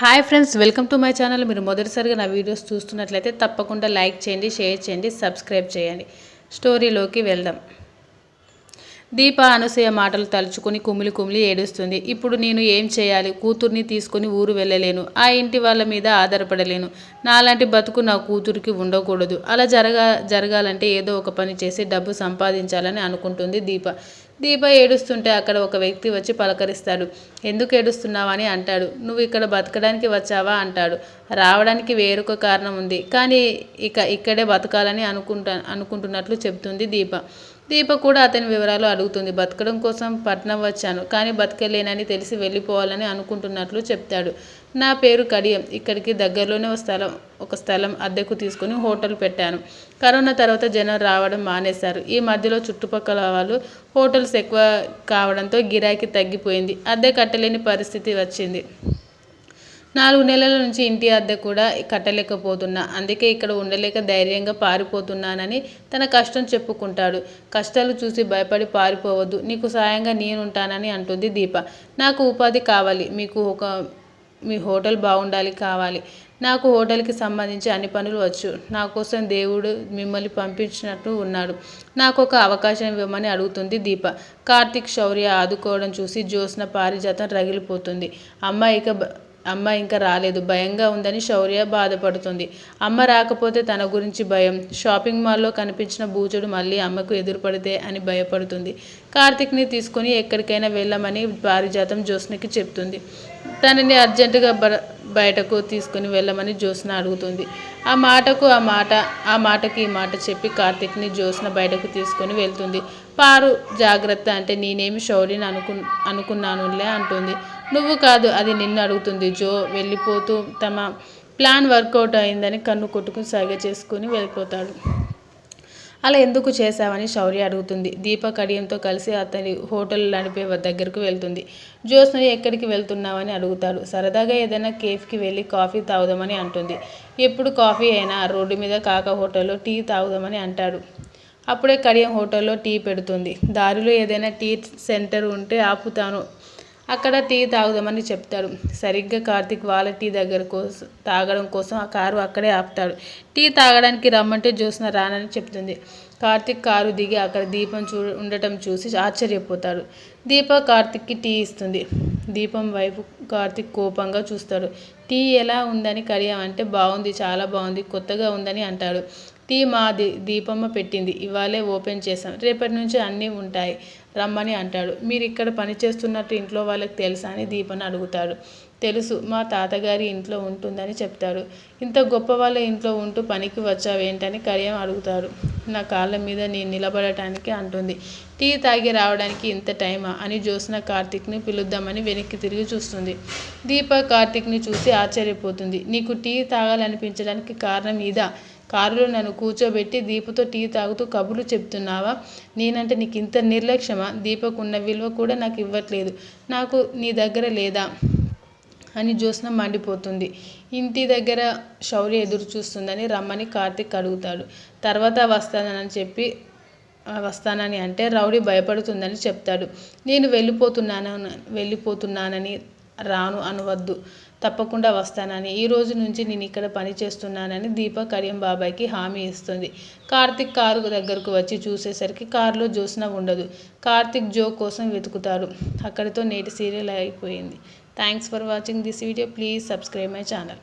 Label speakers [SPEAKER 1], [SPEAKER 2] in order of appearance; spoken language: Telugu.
[SPEAKER 1] Hi friends, welcome to my channel. మీరు మొదటిసారిగా నా వీడియోస్ చూస్తున్నట్లయితే తప్పకుండా లైక్ చేయండి, షేర్ చేయండి, సబ్స్క్రైబ్ చేయండి. స్టోరీలోకి వెళ్దాం. దీప అనసూయ మాటలు తలుచుకొని కుమిలి కుమిలి ఏడుస్తుంది. ఇప్పుడు నేను ఏం చేయాలి? కూతుర్ని తీసుకొని ఊరు వెళ్ళలేను. ఆ ఇంటి వాళ్ళ మీద ఆధారపడలేను. నాలాంటి బతుకు నా కూతురికి ఉండకూడదు. అలా జరగాలంటే ఏదో ఒక పని చేసి డబ్బు సంపాదించాలని అనుకుంటుంది దీప. దీప ఏడుస్తుంటే అక్కడ ఒక వ్యక్తి వచ్చి పలకరిస్తాడు. ఎందుకు ఏడుస్తున్నావా అని అంటాడు. నువ్వు ఇక్కడ బతకడానికి వచ్చావా అంటాడు. రావడానికి వేరొక కారణం ఉంది, కానీ ఇక్కడే బతకాలని అనుకుంటున్నట్లు చెప్తుంది దీప. దీప కూడా అతని వివరాలు అడుగుతుంది. బతకడం కోసం పట్నం వచ్చాను, కానీ బతకలేనని తెలిసి వెళ్ళిపోవాలని అనుకుంటున్నట్లు చెప్తాడు. నా పేరు కడియం. ఇక్కడికి దగ్గరలోనే ఒక స్థలం అద్దెకు తీసుకుని హోటల్ పెట్టాను. కరోనా తర్వాత జనం రావడం మానేశారు. ఈ మధ్యలో చుట్టుపక్కల వాళ్ళు హోటల్స్ ఎక్కువ కావడంతో గిరాకీ తగ్గిపోయింది. అద్దె కట్టలేని పరిస్థితి వచ్చింది. 4 నెలల నుంచి ఇంటి అద్దె కూడా కట్టలేకపోతున్నా. అందుకే ఇక్కడ ఉండలేక ధైర్యంగా పారిపోతున్నానని తన కష్టం చెప్పుకుంటాడు. కష్టాలు చూసి భయపడి పారిపోవద్దు. నీకు సాయంగా నేనుంటానని అంటుంది దీప. నాకు ఉపాధి కావాలి. మీ హోటల్ బాగుండాలి కావాలి. నాకు హోటల్కి సంబంధించి అన్ని పనులు వచ్చు. నా కోసం దేవుడు మిమ్మల్ని పంపించినట్టు ఉన్నాడు. నాకు ఒక అవకాశం ఇవ్వమని అడుగుతుంది దీప. కార్తిక్, శౌర్య ఆదుకోవడం చూసి జ్యోత్స్న పారిజాతం రగిలిపోతుంది. అమ్మ ఇంకా రాలేదు. భయంగా ఉందని శౌర్య బాధపడుతుంది. అమ్మ రాకపోతే తన గురించి భయం. షాపింగ్ మాల్లో కనిపించిన బూచుడు మళ్ళీ అమ్మకు ఎదురుపడితే అని భయపడుతుంది. కార్తిక్ని తీసుకుని ఎక్కడికైనా వెళ్ళమని పారిజాతం జ్యోత్స్నకి చెప్తుంది. తనని అర్జెంటుగా బయటకు తీసుకుని వెళ్ళమని జ్యోత్స్న అడుగుతుంది. ఆ మాటకి ఈ మాట చెప్పి కార్తిక్ని జ్యోత్స్న బయటకు తీసుకొని వెళ్తుంది. పారు జాగ్రత్త అంటే నేనేమి శౌర్యని అనుకున్నానులే అంటుంది. నువ్వు కాదు, అది నిన్ను అడుగుతుంది. జో వెళ్ళిపోతూ తమ ప్లాన్ వర్కౌట్ అయిందని కన్ను కొట్టుకుని సైగ చేసుకుని వెళ్ళిపోతాడు. అలా ఎందుకు చేశావని శౌర్య అడుగుతుంది. దీప కడియంతో కలిసి అతని హోటల్ నడిపే దగ్గరకు వెళ్తుంది. జ్యోత్స్నని ఎక్కడికి వెళ్తున్నావని అడుగుతాడు. సరదాగా ఏదైనా కేఫ్కి వెళ్ళి కాఫీ తాగుదామని అంటుంది. ఎప్పుడు కాఫీ అయినా రోడ్డు మీద కాక హోటల్లో టీ తాగుదామని అంటాడు. అప్పుడే కడియం హోటల్లో టీ పెడుతుంది. దారిలో ఏదైనా టీ సెంటర్ ఉంటే ఆపుతాను, అక్కడ టీ తాగుదామని చెప్తాడు. సరిగ్గా కార్తిక్ వాళ్ళ టీ తాగడం కోసం ఆ కారు అక్కడే ఆపుతాడు. టీ తాగడానికి రమ్మంటే జ్యోత్స్న రానని చెప్తుంది. కార్తిక్ కారు దిగి అక్కడ దీపం ఉండటం చూసి ఆశ్చర్యపోతాడు. దీప కార్తిక్కి టీ ఇస్తుంది. దీపం వైపు కార్తిక్ కోపంగా చూస్తాడు. టీ ఎలా ఉందని కడియం అంటే బాగుంది, చాలా బాగుంది, కొత్తగా ఉందని అంటాడు. టీ మా దీపమ్మ పెట్టింది. ఇవాళే ఓపెన్ చేశాం. రేపటి నుంచి అన్నీ ఉంటాయి, రమ్మని అంటాడు. మీరు ఇక్కడ పని చేస్తున్నట్టు ఇంట్లో వాళ్ళకి తెలుసా అని దీపని అడుగుతాడు. తెలుసు, మా తాతగారి ఇంట్లో ఉంటుందని చెప్తాడు. ఇంత గొప్ప వాళ్ళ ఇంట్లో ఉంటూ పనికి వచ్చావేంటని కడియం అడుగుతాడు. నా కాళ్ళ మీద నేను నిలబడటానికి అంటుంది. టీ తాగి రావడానికి ఇంత టైమా అని జ్యోత్స్న కార్తిక్ని పిలుద్దామని వెనక్కి తిరిగి చూస్తుంది. దీప కార్తిక్ని చూసి ఆశ్చర్యపోతుంది. నీకు టీ తాగాలనిపించడానికి కారణం ఇదా? కారులో నన్ను కూర్చోబెట్టి దీపతో టీ తాగుతూ కబుర్లు చెప్తున్నావా? నేనంటే నీకు ఇంత నిర్లక్ష్యమా? దీపకున్న విలువ కూడా నాకు ఇవ్వట్లేదు. నాకు నీ దగ్గర లేదా అని జ్యోత్స్న మండిపోతుంది. ఇంటి దగ్గర శౌర్య ఎదురు చూస్తుందని రమ్మని కార్తిక్ అడుగుతాడు. తర్వాత వస్తానని అంటే రౌడీ భయపడుతుందని చెప్తాడు. నేను వెళ్ళిపోతున్నానని రాను అనవద్దు, తప్పకుండా వస్తానని. ఈ రోజు నుంచి నేను ఇక్కడ పని చేస్తున్నానని దీప కడియం బాబాయ్కి హామీ ఇస్తుంది. కార్తిక్ కారు దగ్గరకు వచ్చి చూసేసరికి కారులో జ్యోత్స్న ఉండదు. కార్తిక్ జో కోసం వెతుకుతాడు. అక్కడితో నేటి సీరియల్ అయిపోయింది. Thanks for watching this video. Please subscribe my channel.